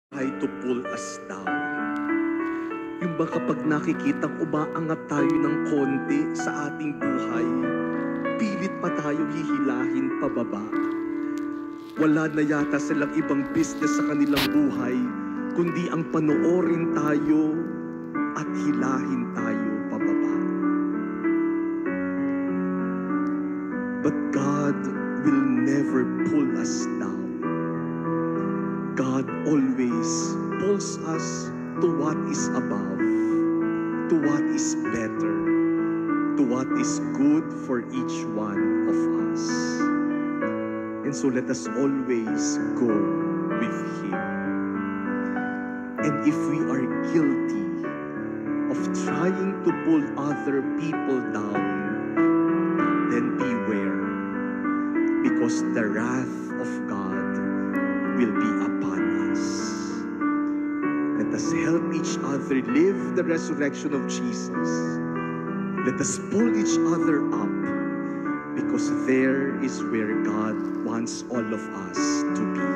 try to pull us down. Yung ba kapag nakikitang umaangat tayo ng konti sa ating buhay, pilit pa tayo hihilahin pababa. Wala na yata silang ibang business sa kanilang buhay, kundi ang panoorin tayo at hilahin tayo pababa. But God will never pull us down. God always pulls us to what is above, to what is better, to what is good for each one of us. And so let us always go with Him. And if we are guilty of trying to pull other people down, then beware, because the wrath of God will be upon us. Let us help each other live the resurrection of Jesus. Let us pull each other up, because there is where God wants all of us to be.